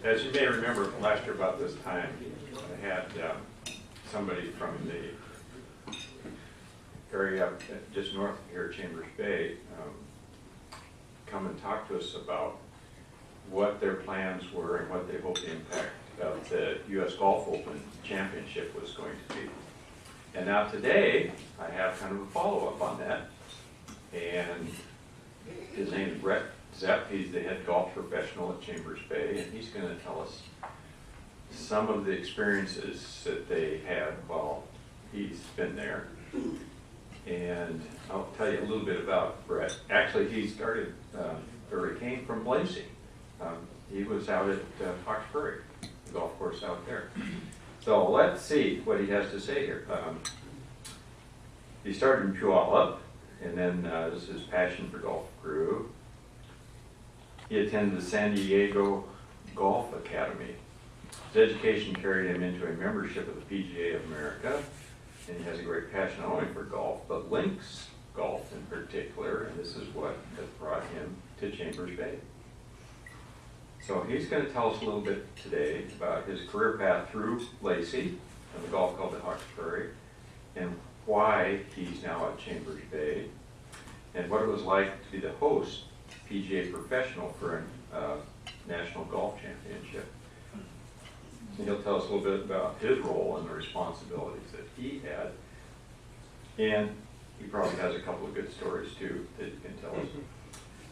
As you may remember from last year about this time, I had somebody from the area just north of here, Chambers Bay, come and talk to us about what their plans were and what they hope the impact of the U.S. Golf Open Championship was going to be. And now today, I have kind of a follow-up on that. And his name is Brent Zepp. He's the head golf professional at Chambers Bay, and he's going to tell us some of the experiences that they had while he's been there. And I'll tell you a little bit about Brett. Actually, he started, or he came from Lacey. He was out at Hawks Prairie, the golf course out there. So let's see what he has to say here. He started in Puyallup, and then this is his passion for golf grew. He attended the San Diego Golf Academy. His education carried him into a membership of the PGA of America, and he has a great passion not only for golf, but links golf in particular, and this is what has brought him to Chambers Bay. So he's going to tell us a little bit today about his career path through Lacey and the golf club at Hawks Prairie, and why he's now at Chambers Bay, and what it was like to be the host PGA professional for a national golf championship. And he'll tell us a little bit about his role and the responsibilities that he had. And he probably has a couple of good stories too that he can tell us.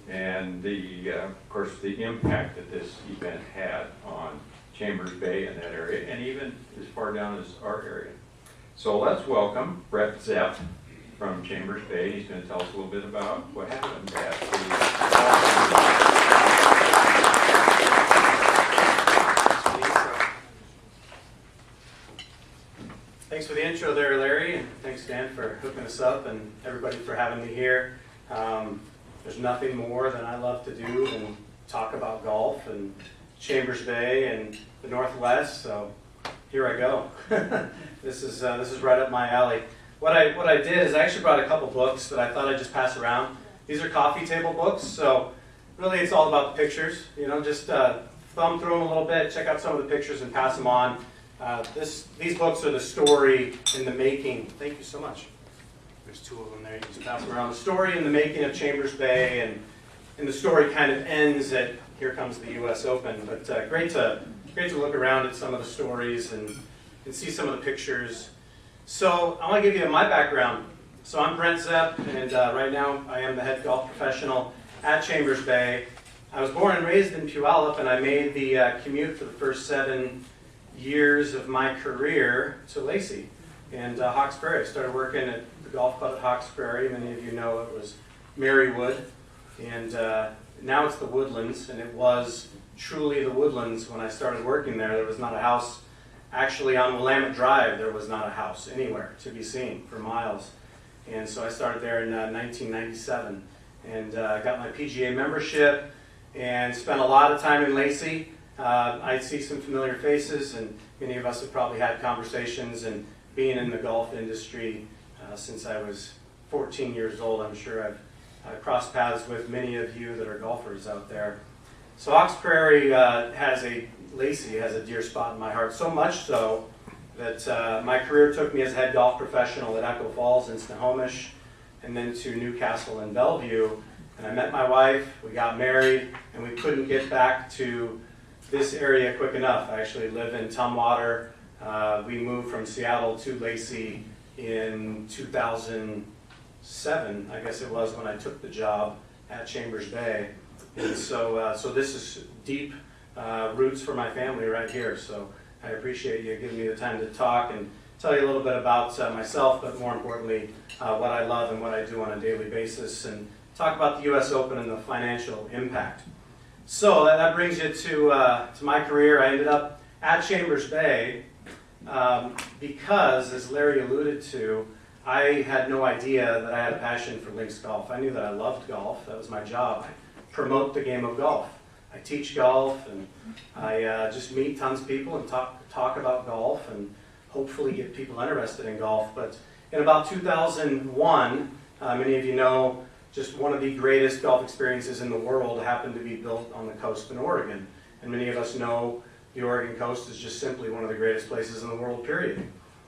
And of course, the impact that this event had on Chambers Bay and that area, and even as far down as our area. So let's welcome Brent Zepp from Chambers Bay. He's going to tell us a little bit about what happened at the Thanks for the intro there, Larry, and thanks, Dan, for hooking us up, and everybody for having me here. There's nothing more than I love to do than talk about golf and Chambers Bay and the Northwest, so here I go. This is right up my alley. What I did is I actually brought a couple books that I thought I'd just pass around. These are coffee table books, so really it's all about the pictures. You know, just thumb through them a little bit, check out some of the pictures and pass them on. These books are the story in the making. Thank you so much. There's two of them there. You can just pass them around. The story in the making of Chambers Bay, and the story kind of ends at here comes the U.S. Open. But great to look around at some of the stories and see some of the pictures. So I want to give you my background. So I'm Brent Zepp, and right now I am the head golf professional at Chambers Bay. I was born and raised in Puyallup, and I made the commute for the first 7 years of my career to Lacey and Hawks Prairie. I started working at the golf club at Hawks Prairie. Many of you know it was Marywood, and now it's the Woodlands, and it was truly the Woodlands when I started working there. There was not a house. Actually, on Willamette Drive, there was not a house anywhere to be seen for miles. And so I started there in 1997, and got my PGA membership, and spent a lot of time in Lacey. I see some familiar faces, and many of us have probably had conversations, and being in the golf industry since I was 14 years old, I'm sure I've crossed paths with many of you that are golfers out there. So Hawks Prairie Lacey has a dear spot in my heart, so much so that my career took me as head golf professional at Echo Falls and Snohomish, and then to Newcastle and Bellevue. And I met my wife, we got married, and we couldn't get back to this area quick enough. I actually live in Tumwater. We moved from Seattle to Lacey in 2007, I guess it was, when I took the job at Chambers Bay. And so this is deep roots for my family right here. So I appreciate you giving me the time to talk and tell you a little bit about myself, but more importantly, what I love and what I do on a daily basis, and talk about the U.S. Open and the financial impact. So that brings you to my career. I ended up at Chambers Bay because, as Larry alluded to, I had no idea that I had a passion for links golf. I knew that I loved golf. That was my job. I promote the game of golf. I teach golf, and I just meet tons of people and talk about golf and hopefully get people interested in golf. But in about 2001, many of you know, just one of the greatest golf experiences in the world happened to be built on the coast in Oregon. and many of us know the Oregon coast is just simply one of the greatest places in the world, period.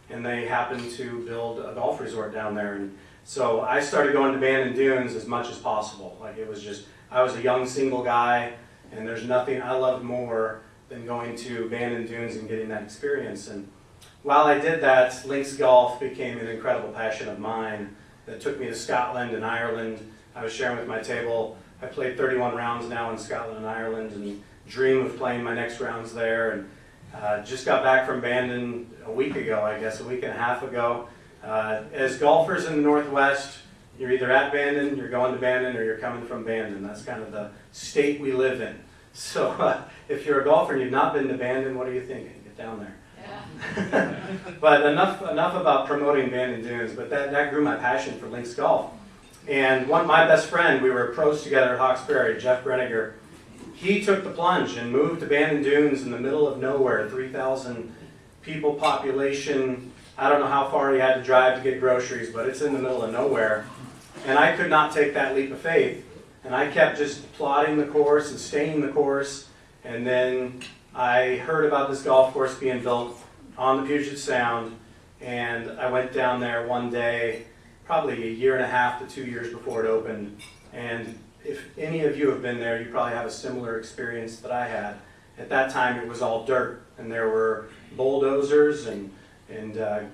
And they happened to build a golf resort down there. And so I started going to Bandon Dunes as much as possible. Like, it was just, I was a young single guy, and there's nothing I loved more than going to Bandon Dunes and getting that experience. And while I did that, links golf became an incredible passion of mine that took me to Scotland and Ireland. I was sharing with my table, I played 31 rounds now in Scotland and Ireland, and dream of playing my next rounds there. And just got back from Bandon a week ago, I guess, a week and a half ago. As golfers in the Northwest, you're either at Bandon, you're going to Bandon, or you're coming from Bandon. That's kind of the state we live in. So if you're a golfer and you've not been to Bandon, what are you thinking? Get down there. Yeah. But enough about promoting Bandon Dunes, but that grew my passion for links golf. And my best friend, we were pros together at Hawkesbury, Jeff Greniger, he took the plunge and moved to Bandon Dunes in the middle of nowhere, 3,000 people population. I don't know how far he had to drive to get groceries, but it's in the middle of nowhere. And I could not take that leap of faith. And I kept just plotting the course and staying the course. And then I heard about this golf course being built on the Puget Sound. And I went down there one day, probably a year and a half to 2 years before it opened. And if any of you have been there, you probably have a similar experience that I had. At that time, it was all dirt, and there were bulldozers and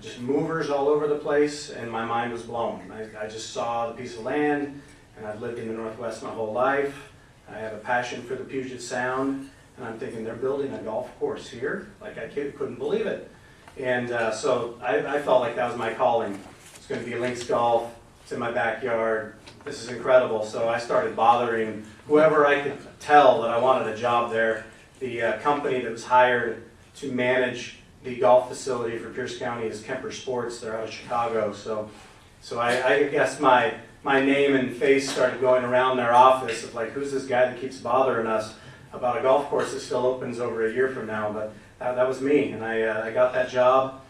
just movers all over the place, and my mind was blown. I just saw the piece of land, and I've lived in the Northwest my whole life. I have a passion for the Puget Sound, and I'm thinking, they're building a golf course here? Like, I couldn't believe it. And so I felt like that was my calling. It's going to be links golf. It's in my backyard. This is incredible. So I started bothering whoever I could tell that I wanted a job there. The company that was hired to manage the golf facility for Pierce County is Kemper Sports. They're out of Chicago. So I guess my name and face started going around their office of like, who's this guy that keeps bothering us about a golf course that still opens over a year from now? But that was me, and I got that job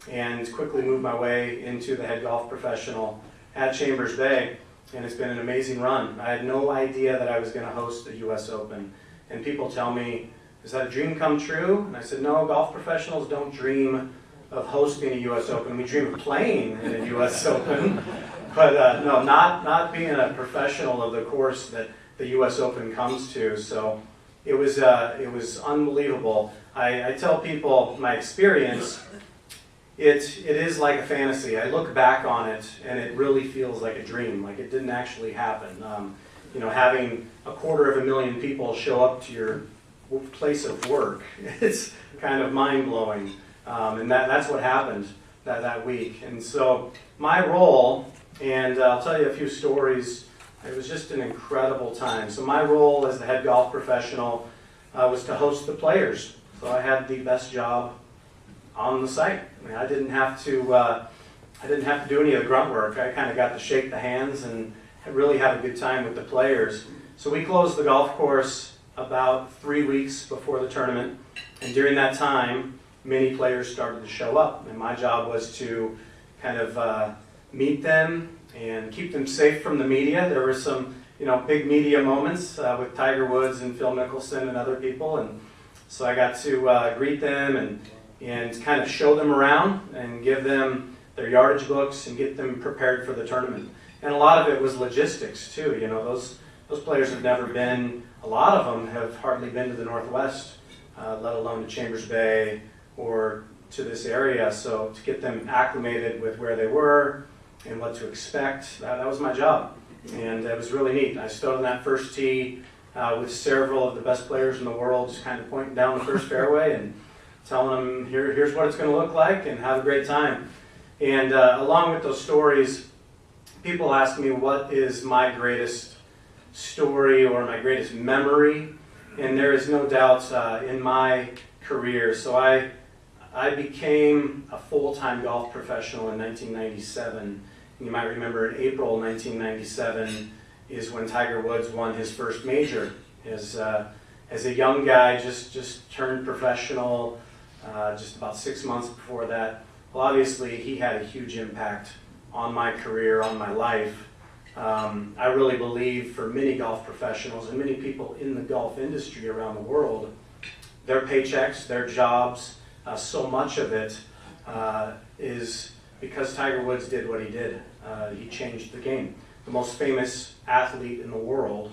and quickly moved my way into the head golf professional at Chambers Bay, and it's been an amazing run. I had no idea that I was going to host the U.S. Open, and people tell me, is that a dream come true? And I said, no, golf professionals don't dream of hosting a U.S. Open. We dream of playing in a U.S. Open, but no, not being a professional of the course that the U.S. Open comes to. So it was unbelievable. I tell people my experience. It is like a fantasy. I look back on it, and it really feels like a dream, like it didn't actually happen. Having 250,000 people show up to your place of work, it's kind of mind-blowing. And that's what happened that week. And so my role, and I'll tell you a few stories, it was just an incredible time. So my role as the head golf professional was to host the players. So I had the best job on the site. I mean, I didn't have to do any of the grunt work. I kind of got to shake the hands and really have a good time with the players. So we closed the golf course about 3 weeks before the tournament, and during that time, many players started to show up, and my job was to kind of meet them and keep them safe from the media. There were some, big media moments with Tiger Woods and Phil Mickelson and other people, and so I got to greet them and kind of show them around and give them their yardage books and get them prepared for the tournament. And a lot of it was logistics too. Those players have never been, a lot of them have hardly been to the Northwest, let alone to Chambers Bay or to this area. So to get them acclimated with where they were and what to expect, that was my job. And it was really neat. I stood on that first tee with several of the best players in the world, just kind of pointing down the first fairway and telling them, here's what it's going to look like, and have a great time. And along with those stories, people ask me what is my greatest story or my greatest memory, and there is no doubt in my career. So I became a full-time golf professional in 1997. You might remember in April 1997 is when Tiger Woods won his first major. As a young guy, just turned professional. Just about 6 months before that. Well, obviously, he had a huge impact on my career, on my life. I really believe for many golf professionals and many people in the golf industry around the world, their paychecks, their jobs, so much of it is because Tiger Woods did what he did. He changed the game. The most famous athlete in the world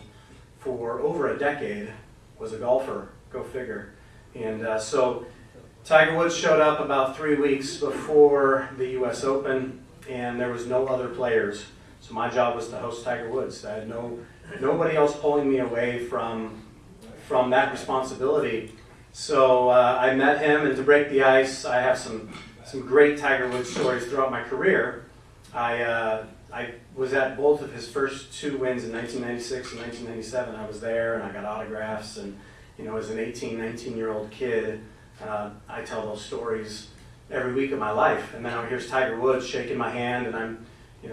for over a decade was a golfer, go figure. And so Tiger Woods showed up about 3 weeks before the US Open, and there was no other players. So my job was to host Tiger Woods. I had nobody else pulling me away from that responsibility. So I met him, and to break the ice, I have some great Tiger Woods stories throughout my career. I was at both of his first 2 wins in 1996 and 1997. I was there, and I got autographs, and as an 18, 19-year-old kid, I tell those stories every week of my life. And now here's Tiger Woods shaking my hand, and I'm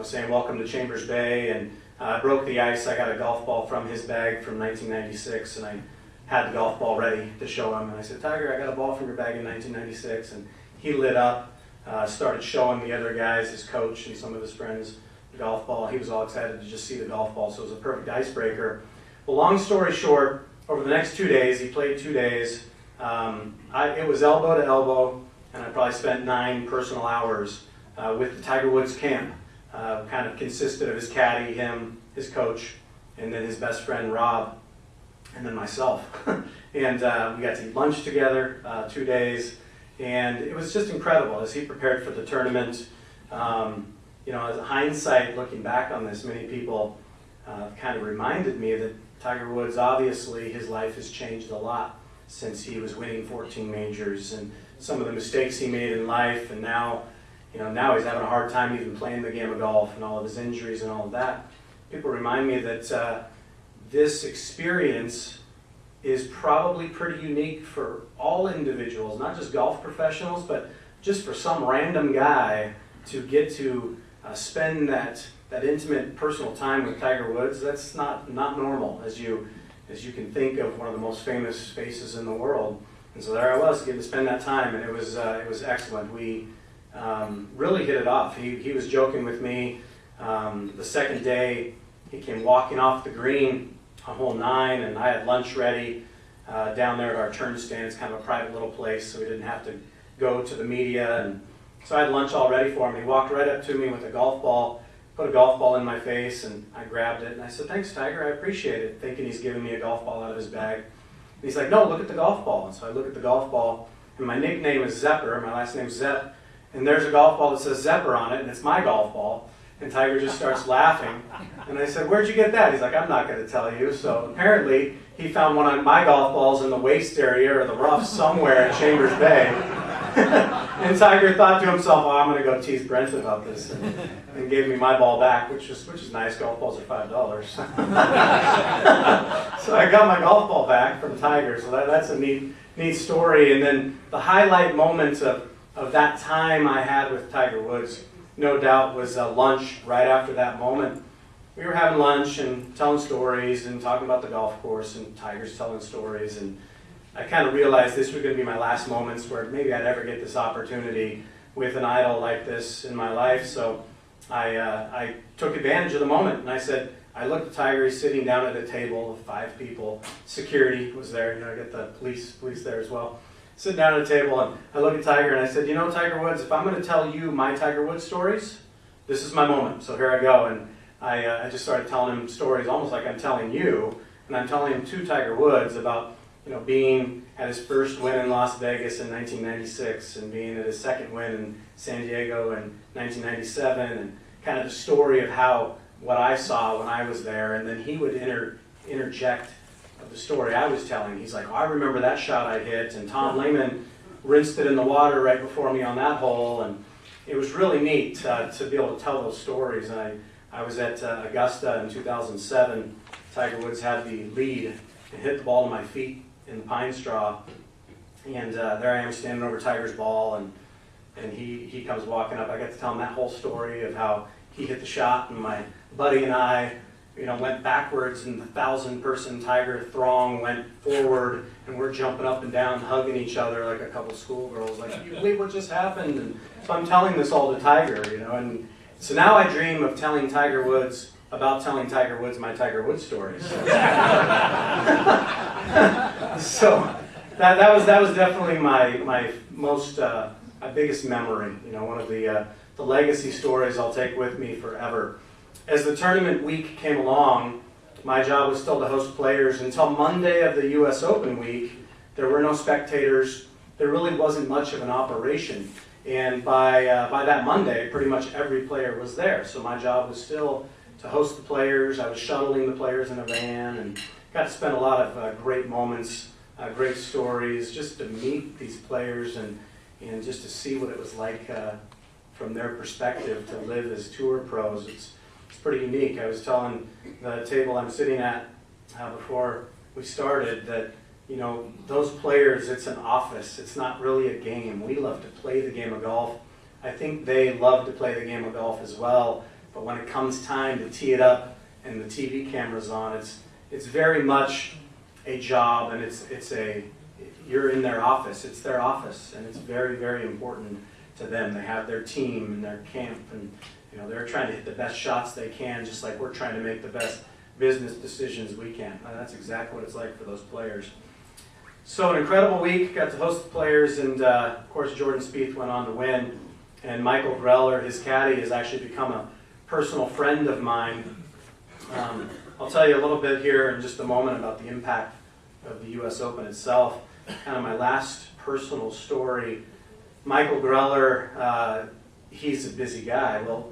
saying welcome to Chambers Bay, and I broke the ice. I got a golf ball from his bag from 1996, and I had the golf ball ready to show him. And I said, Tiger, I got a ball from your bag in 1996. And he lit up, started showing the other guys, his coach and some of his friends, the golf ball. He was all excited to just see the golf ball, so it was a perfect icebreaker. Well, long story short, over the next 2 days, he played 2 days. It was elbow to elbow, and I probably spent 9 personal hours with the Tiger Woods camp. Kind of consisted of his caddy, him, his coach, and then his best friend Rob, and then myself. And we got to eat lunch together 2 days, and it was just incredible as he prepared for the tournament. As a hindsight, looking back on this, many people kind of reminded me that Tiger Woods, obviously, his life has changed a lot since he was winning 14 majors, and some of the mistakes he made in life, and now he's having a hard time even playing the game of golf, and all of his injuries and all of that. People remind me that this experience is probably pretty unique for all individuals, not just golf professionals, but just for some random guy to get to spend that intimate personal time with Tiger Woods. That's not normal, as you can think of one of the most famous faces in the world. And so there I was, getting to spend that time, and it was excellent. We really hit it off. He was joking with me. The second day, he came walking off the green on hole 9, and I had lunch ready down there at our turn stand. It's kind of a private little place, so we didn't have to go to the media. And so I had lunch all ready for him. He walked right up to me with a golf ball, put a golf ball in my face, and I grabbed it. And I said, "Thanks, Tiger, I appreciate it," thinking he's giving me a golf ball out of his bag. And he's like, "No, look at the golf ball." And so I look at the golf ball, and my nickname is Zepper. My last name's Zepp. And there's a golf ball that says Zepper on it, and it's my golf ball. And Tiger just starts laughing. And I said, "Where'd you get that?" He's like, "I'm not going to tell you." So apparently, he found one of my golf balls in the waist area or the rough somewhere at Chambers Bay. And Tiger thought to himself, "Oh, I'm going to go tease Brent about this," and gave me my ball back, which is nice. Golf balls are $5. So I got my golf ball back from Tiger. So that's a neat story. And then the highlight moment of that time I had with Tiger Woods, no doubt, was lunch right after that moment. We were having lunch and telling stories and talking about the golf course, and Tiger's telling stories, and I kind of realized this was going to be my last moments where maybe I'd ever get this opportunity with an idol like this in my life. So I took advantage of the moment, and I said, I looked at Tiger. He's sitting down at a table of 5 people. Security was there. I got the police there as well. Sitting down at a table, and I look at Tiger, and I said, Tiger Woods, if I'm going to tell you my Tiger Woods stories, this is my moment. So here I go. And I just started telling him stories almost like I'm telling you, and I'm telling him to Tiger Woods about being at his first win in Las Vegas in 1996, and being at his second win in San Diego in 1997, and kind of the story of what I saw when I was there. And then he would interject of the story I was telling. He's like, "Oh, I remember that shot I hit, and Tom Lehman rinsed it in the water right before me on that hole." And it was really neat to be able to tell those stories. And I was at Augusta in 2007. Tiger Woods had the lead and hit the ball to my feet in the pine straw. And there I am standing over Tiger's ball, and he comes walking up. I got to tell him that whole story of how he hit the shot, and my buddy and I went backwards, and the 1,000-person Tiger throng went forward, and we're jumping up and down, hugging each other like a couple schoolgirls, like, "Can you believe what just happened?" And so I'm telling this all to Tiger, and so now I dream of telling Tiger Woods about telling Tiger Woods my Tiger Woods stories. So that was definitely my most my biggest memory. You know, one of the legacy stories I'll take with me forever. As the tournament week came along, my job was still to host players until Monday of the U.S. Open week. There were no spectators. There really wasn't much of an operation. And by that Monday, pretty much every player was there. So my job was still to host the players. I was shuttling the players in a van and got to spend a lot of great moments, great stories, just to meet these players and just to see what it was like from their perspective to live as tour pros. It's pretty unique. I was telling the table I'm sitting at before we started that, you know, those players, it's an office. It's not really a game. We love to play the game of golf. I think they love to play the game of golf as well. But when it comes time to tee it up and the TV camera's on, it's very much a job, and you're in their office. It's their office, and it's very, very important to them. They have their team and their camp, and you know, they're trying to hit the best shots they can, just like we're trying to make the best business decisions we can. And that's exactly what it's like for those players. So an incredible week, got to host the players, and of course Jordan Spieth went on to win. And Michael Greller, his caddy, has actually become a personal friend of mine. I'll tell you a little bit here in just a moment about the impact of the U.S. Open itself. Kind of my last personal story. Michael Greller, he's a busy guy. Well,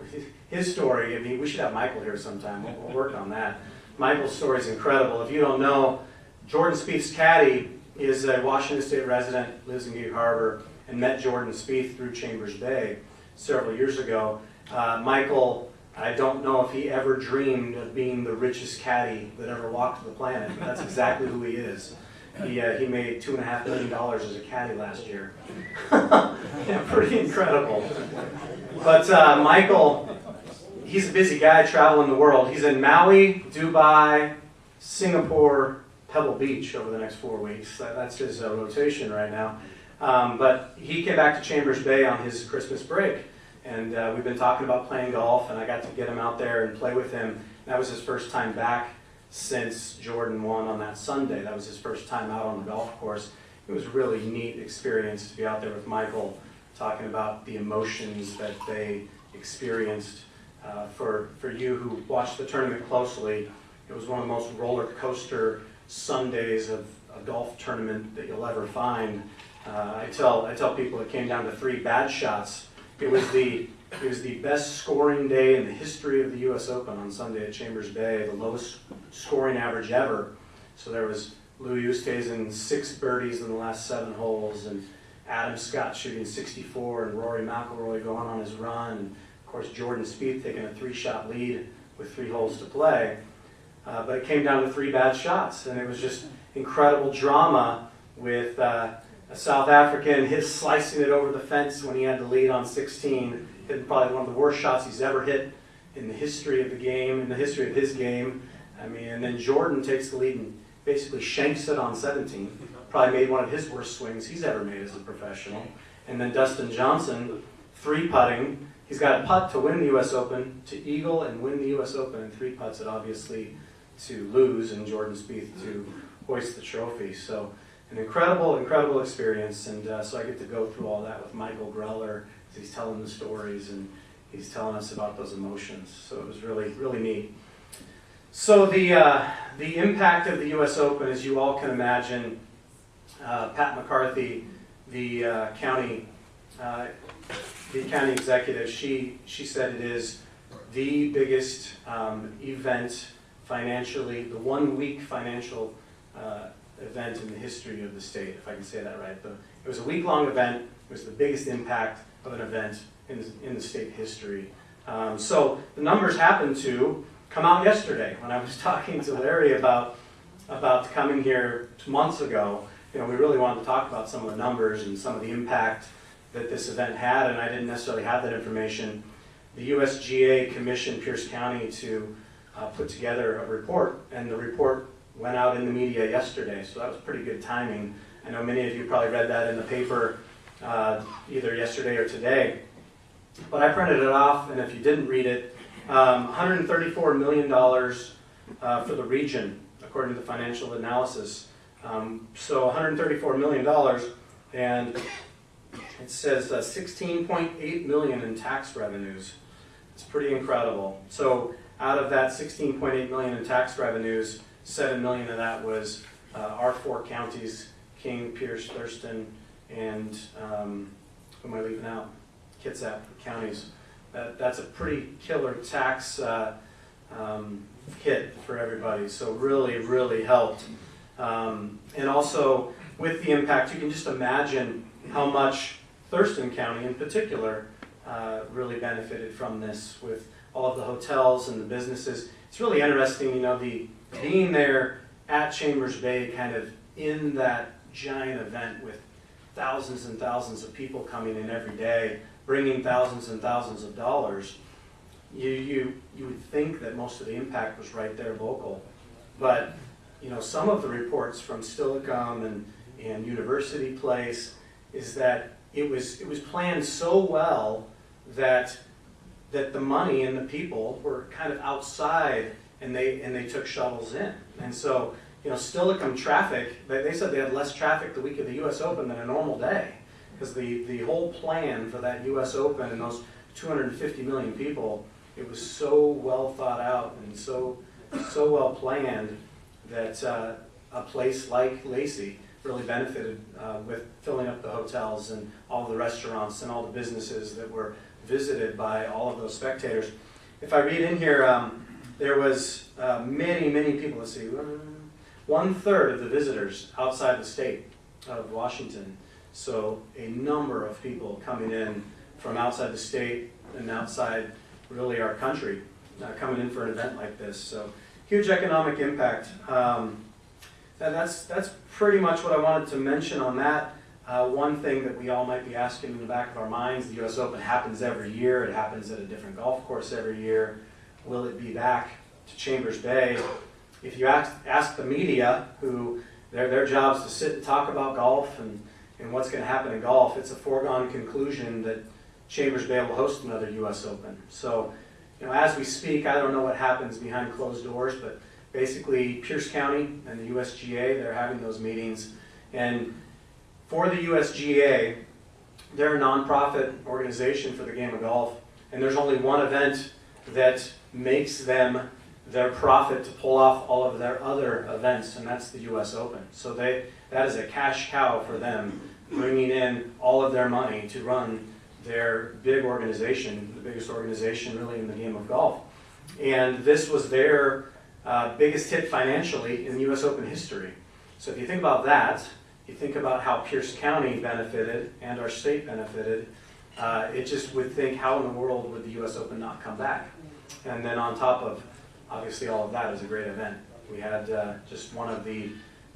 his story, I mean, we should have Michael here sometime. We'll work on that. Michael's story is incredible. If you don't know, Jordan Spieth's caddy is a Washington State resident, lives in Gig Harbor, and met Jordan Spieth through Chambers Bay several years ago. Michael, I don't know if he ever dreamed of being the richest caddy that ever walked the planet, but that's exactly who he is. He made $2.5 million as a caddy last year. Yeah, pretty incredible. But Michael, he's a busy guy traveling the world. He's in Maui, Dubai, Singapore, Pebble Beach over the next 4 weeks. That's his rotation right now. But he came back to Chambers Bay on his Christmas break. And we've been talking about playing golf, and I got to get him out there and play with him. That was his first time back since Jordan won on that Sunday. That was his first time out on the golf course. It was a really neat experience to be out there with Michael, talking about the emotions that they experienced. For you who watched the tournament closely, it was one of the most roller coaster Sundays of a golf tournament that you'll ever find. I tell people it came down to 3 bad shots. It was the best scoring day in the history of the U.S. Open on Sunday at Chambers Bay, the lowest scoring average ever. So there was Louis Oosthuizen 6 birdies in the last 7 holes, and Adam Scott shooting 64, and Rory McIlroy going on his run, and of course Jordan Spieth taking a 3-shot lead with 3 holes to play. But it came down to 3 bad shots, and it was just incredible drama with a South African slicing it over the fence when he had the lead on 16, hitting probably one of the worst shots he's ever hit in the history of the game, in the history of his game. I mean, and then Jordan takes the lead and basically shanks it on 17. Probably made one of his worst swings he's ever made as a professional. And then Dustin Johnson, 3-putting. He's got a putt to win the U.S. Open, to eagle and win the U.S. Open, and 3 putts it obviously to lose, and Jordan Spieth to hoist the trophy. So an incredible, incredible experience, and so I get to go through all that with Michael Greller as he's telling the stories and he's telling us about those emotions. So it was really, really neat. So the impact of the U.S. Open, as you all can imagine, Pat McCarthy, the county executive, she said it is the biggest event financially, the 1-week financial event in the history of the state, if I can say that right. It was a week-long event. It was the biggest impact of an event in the state history. So the numbers happened to come out yesterday when I was talking to Larry about coming here 2 months ago. You know, we really wanted to talk about some of the numbers and some of the impact that this event had, and I didn't necessarily have that information. The USGA commissioned Pierce County to put together a report, and the report went out in the media yesterday, so that was pretty good timing. I know many of you probably read that in the paper either yesterday or today. But I printed it off, and if you didn't read it, $134 million for the region, according to the financial analysis. So $134 million, and it says 16.8 million in tax revenues. It's pretty incredible. So out of that 16.8 million in tax revenues, 7 million of that was our 4 counties, King, Pierce, Thurston, and who am I leaving out? Kitsap counties. That's a pretty killer tax hit for everybody. So really, really helped. And also with the impact, you can just imagine how much Thurston County in particular really benefited from this with all of the hotels and the businesses. It's really interesting, you know, being there at Chambers Bay, kind of in that giant event with thousands and thousands of people coming in every day, bringing thousands and thousands of dollars. You would think that most of the impact was right there local, but you know, some of the reports from Stillicum and University Place is that it was planned so well that the money and the people were kind of outside, and they took shuttles in. And so, you know, Stillicum traffic, they said they had less traffic the week of the U.S. Open than a normal day, because the whole plan for that U.S. Open and those 250 million people, it was so well thought out and so well planned that a place like Lacey really benefited with filling up the hotels and all the restaurants and all the businesses that were visited by all of those spectators. If I read in here, there was many people, let's see, 1/3 of the visitors outside the state of Washington. So a number of people coming in from outside the state and outside really our country, coming in for an event like this. So huge economic impact. And that's pretty much what I wanted to mention on that. One thing that we all might be asking in the back of our minds, the U.S. Open happens every year. It happens at a different golf course every year. Will it be back to Chambers Bay? If you ask the media, who their job is to sit and talk about golf and what's going to happen in golf, it's a foregone conclusion that Chambers Bay will host another U.S. Open. So, you know, as we speak, I don't know what happens behind closed doors, but basically Pierce County and the USGA, they're having those meetings. And for the USGA, they're a nonprofit organization for the game of golf, and there's only one event that makes them their profit to pull off all of their other events, and that's the U.S. Open. So that is a cash cow for them, bringing in all of their money to run their big organization, the biggest organization really in the game of golf. And this was their biggest hit financially in U.S. Open history. So if you think about that, you think about how Pierce County benefited and our state benefited, it just would think, how in the world would the U.S. Open not come back? And then on top of, obviously all of that, is a great event. We had just one of the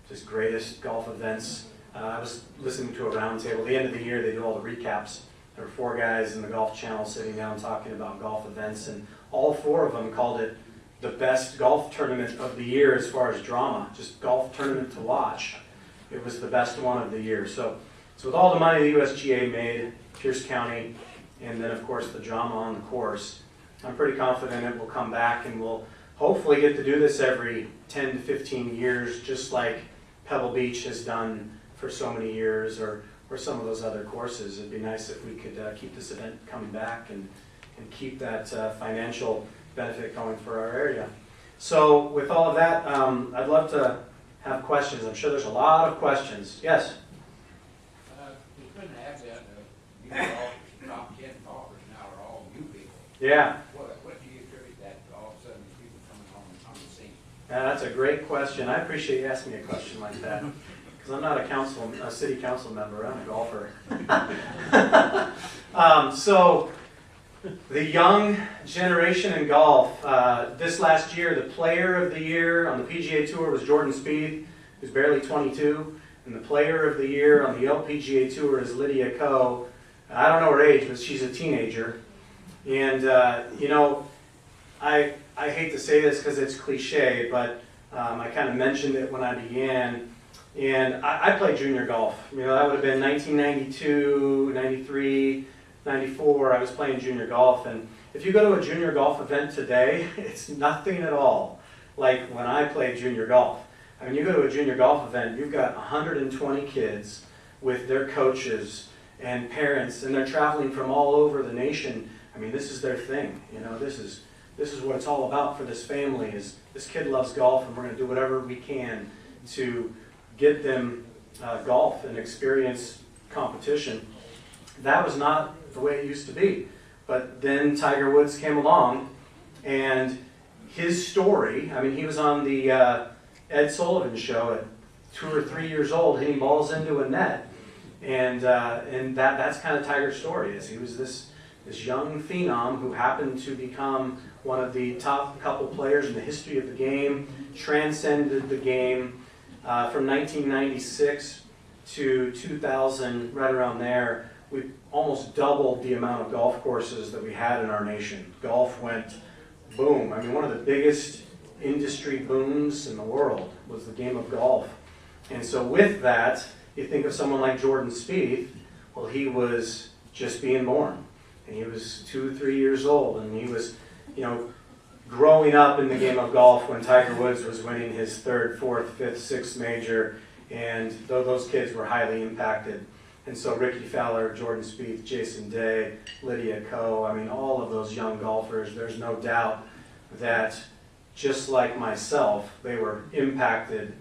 just greatest golf events. I was listening to a roundtable. At the end of the year, they do all the recaps. There were 4 guys in the Golf Channel sitting down talking about golf events, and all 4 of them called it the best golf tournament of the year as far as drama, just golf tournament to watch. It was the best one of the year. So with all the money the USGA made, Pierce County, and then of course the drama on the course, I'm pretty confident it will come back, and we'll hopefully get to do this every 10 to 15 years, just like Pebble Beach has done for so many years, or some of those other courses. It'd be nice if we could keep this event coming back and keep that financial benefit going for our area. So with all of that, I'd love to have questions. I'm sure there's a lot of questions. Yes? We couldn't have that. You golfers, top 10 golfers now are all new people. Yeah. What do you attribute that to, all of a sudden these people coming on the scene? That's a great question. I appreciate you asking me a question like that, because I'm not a city council member. I'm a golfer. So the young generation in golf, this last year, the player of the year on the PGA Tour was Jordan Spieth, who's barely 22, and the player of the year on the LPGA Tour is Lydia Ko. I don't know her age, but she's a teenager. And you know, I hate to say this because it's cliche, but I kind of mentioned it when I began. And I played junior golf. You know, that would have been 1992, 93, 94. I was playing junior golf. And if you go to a junior golf event today, it's nothing at all like when I played junior golf. I mean, you go to a junior golf event, you've got 120 kids with their coaches and parents, and they're traveling from all over the nation. I mean, this is their thing. You know, this is what it's all about for this family. Is this kid loves golf, and we're going to do whatever we can to get them golf and experience competition. That was not the way it used to be. But then Tiger Woods came along, and his story, I mean, he was on the Ed Sullivan show at 2 or 3 years old, hitting balls into a net. And that's kind of Tiger's story. Is he was this young phenom who happened to become one of the top couple players in the history of the game, transcended the game from 1996 to 2000, right around there. We almost doubled the amount of golf courses that we had in our nation. Golf went boom. I mean, one of the biggest industry booms in the world was the game of golf. And so with that, you think of someone like Jordan Spieth. Well, he was just being born, and he was 2, 3 years old, and he was, you know, growing up in the game of golf when Tiger Woods was winning his 3rd, 4th, 5th, 6th major, and those kids were highly impacted. And so Ricky Fowler, Jordan Spieth, Jason Day, Lydia Ko, I mean, all of those young golfers, there's no doubt that just like myself, they were impacted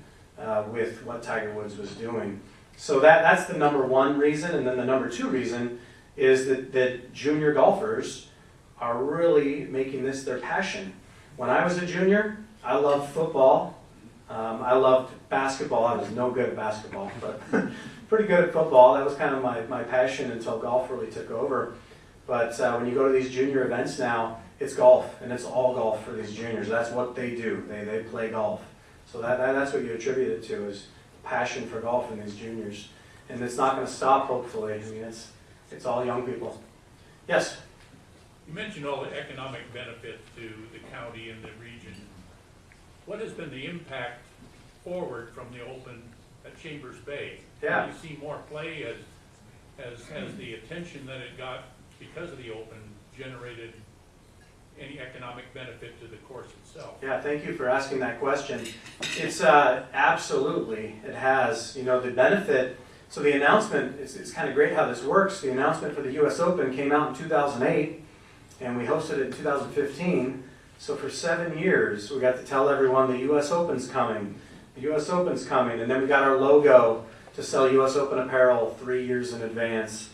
with what Tiger Woods was doing. So that's the number one reason. And then the number two reason is that junior golfers are really making this their passion. When I was a junior, I loved football. I loved basketball. I was no good at basketball, but pretty good at football. That was kind of my passion until golf really took over. But when you go to these junior events now, it's golf, and it's all golf for these juniors. That's what they do. They play golf. So that's what you attribute it to, is passion for golf in these juniors. And it's not going to stop, hopefully. I mean, it's all young people. Yes? You mentioned all the economic benefit to the county and the region. What has been the impact forward from the Open at Chambers Bay? Yeah. Do you see more play as the attention that it got because of the Open generated any economic benefit to the course itself? Yeah, thank you for asking that question. It's absolutely, it has. You know, the benefit, so the announcement, it's kind of great how this works. The announcement for the U.S. Open came out in 2008, and we hosted it in 2015. So for 7 years, we got to tell everyone the U.S. Open's coming. The U.S. Open's coming. And then we got our logo to sell U.S. Open apparel 3 years in advance.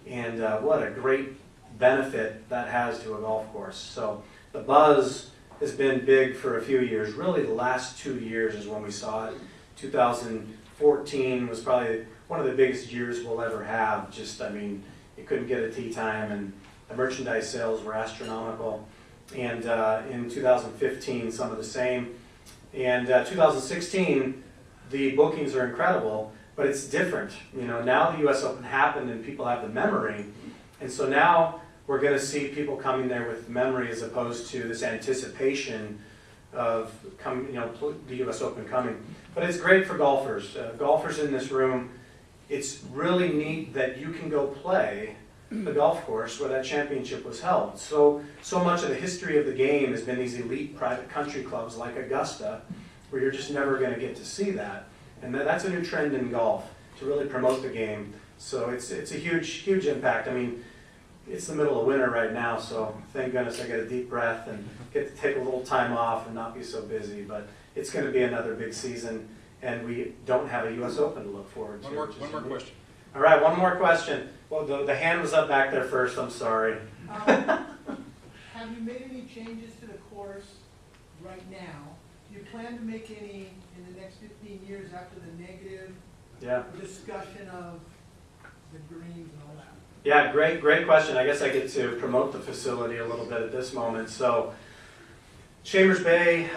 And what a great benefit that has to a golf course. So the buzz has been big for a few years. Really, the last 2 years is when we saw it. 2014 was probably one of the biggest years we'll ever have. Just, I mean, you couldn't get a tee time, and the merchandise sales were astronomical. And in 2015, some of the same. And 2016, the bookings are incredible, but it's different. You know, now the U.S. Open happened, and people have the memory. And so now we're going to see people coming there with memory as opposed to this anticipation of the U.S. Open coming. But it's great for golfers. Golfers in this room, it's really neat that you can go play the golf course where that championship was held. So much of the history of the game has been these elite private country clubs like Augusta, where you're just never going to get to see that. And that's a new trend in golf, to really promote the game. So it's a huge impact. I mean, it's the middle of winter right now, so thank goodness I get a deep breath and get to take a little time off and not be so busy. But it's going to be another big season, and we don't have a U.S. Open to look forward to. One more question. All right, one more question. Well, the hand was up back there first. I'm sorry. Have you made any changes to the course right now? Do you plan to make any in the next 15 years after the negative discussion of the greens and all that? Yeah, great question. I guess I get to promote the facility a little bit at this moment. So, Chambers Bay,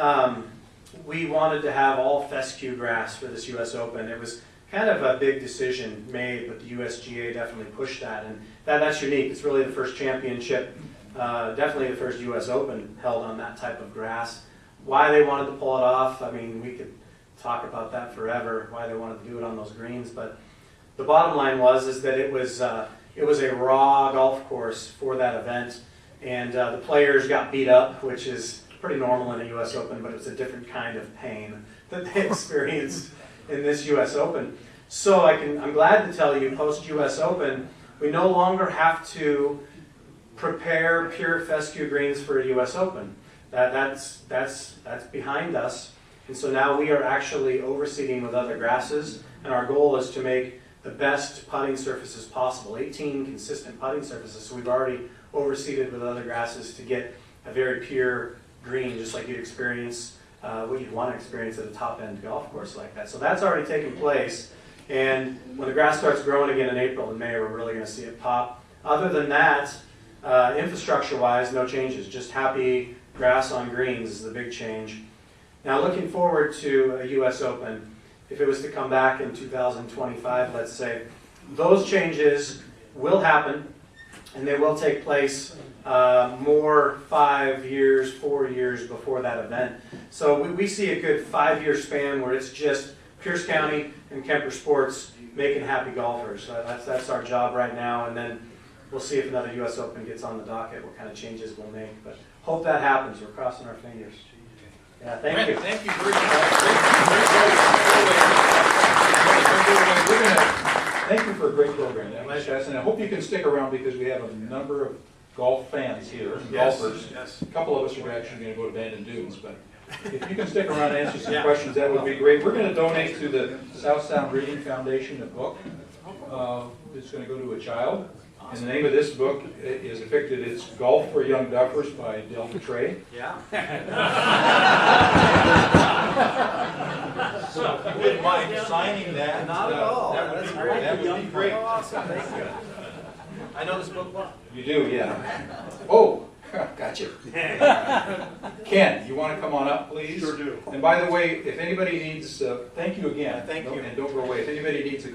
we wanted to have all fescue grass for this U.S. Open. It was kind of a big decision made, but the USGA definitely pushed that, and that's unique. It's really the first championship, definitely the first U.S. Open held on that type of grass. Why they wanted to pull it off, I mean, we could talk about that forever, why they wanted to do it on those greens, but the bottom line is that it was a raw golf course for that event, and the players got beat up, which is pretty normal in a U.S. Open, but it was a different kind of pain. that they experienced in this U.S. Open. So I'm glad to tell you, post-U.S. Open, we no longer have to prepare pure fescue greens for a U.S. Open. That's behind us. And so now we are actually overseeding with other grasses, and our goal is to make the best putting surfaces possible, 18 consistent putting surfaces. So we've already overseeded with other grasses to get a very pure green, just like you'd experience, what you'd want to experience at a top-end golf course like that. So that's already taken place. And when the grass starts growing again in April and May, we're really going to see it pop. Other than that, infrastructure-wise, no changes. Just happy grass on greens is the big change. Now, looking forward to a U.S. Open, if it was to come back in 2025, let's say, those changes will happen, and they will take place more 5 years, 4 years before that event. So we see a good 5-year span where it's just Pierce County and Kemper Sports making happy golfers. That's our job right now, and then we'll see if another U.S. Open gets on the docket, what kind of changes we'll make. But hope that happens. We're crossing our fingers. Yeah, thank you. Thank you very much. Thank you for a great program. And I hope you can stick around because we have a number of golf fans here, golfers. Yes. A couple of us are actually going to go to Bandon Dunes, but if you can stick around and answer some questions, that would be great. We're going to donate to the South Sound Reading Foundation a book. It's going to go to a child. And the name of this book is depicted. It's Golf for Young Duffers by Del Trey. Yeah. So if you wouldn't mind signing that. Not at all. That would be great. That would be great. Thank you. I know this book well. You do, yeah. Oh, gotcha. Ken, you want to come on up, please? Sure do. And by the way, if anybody needs, thank you again. Thank you. And don't go away. If anybody needs a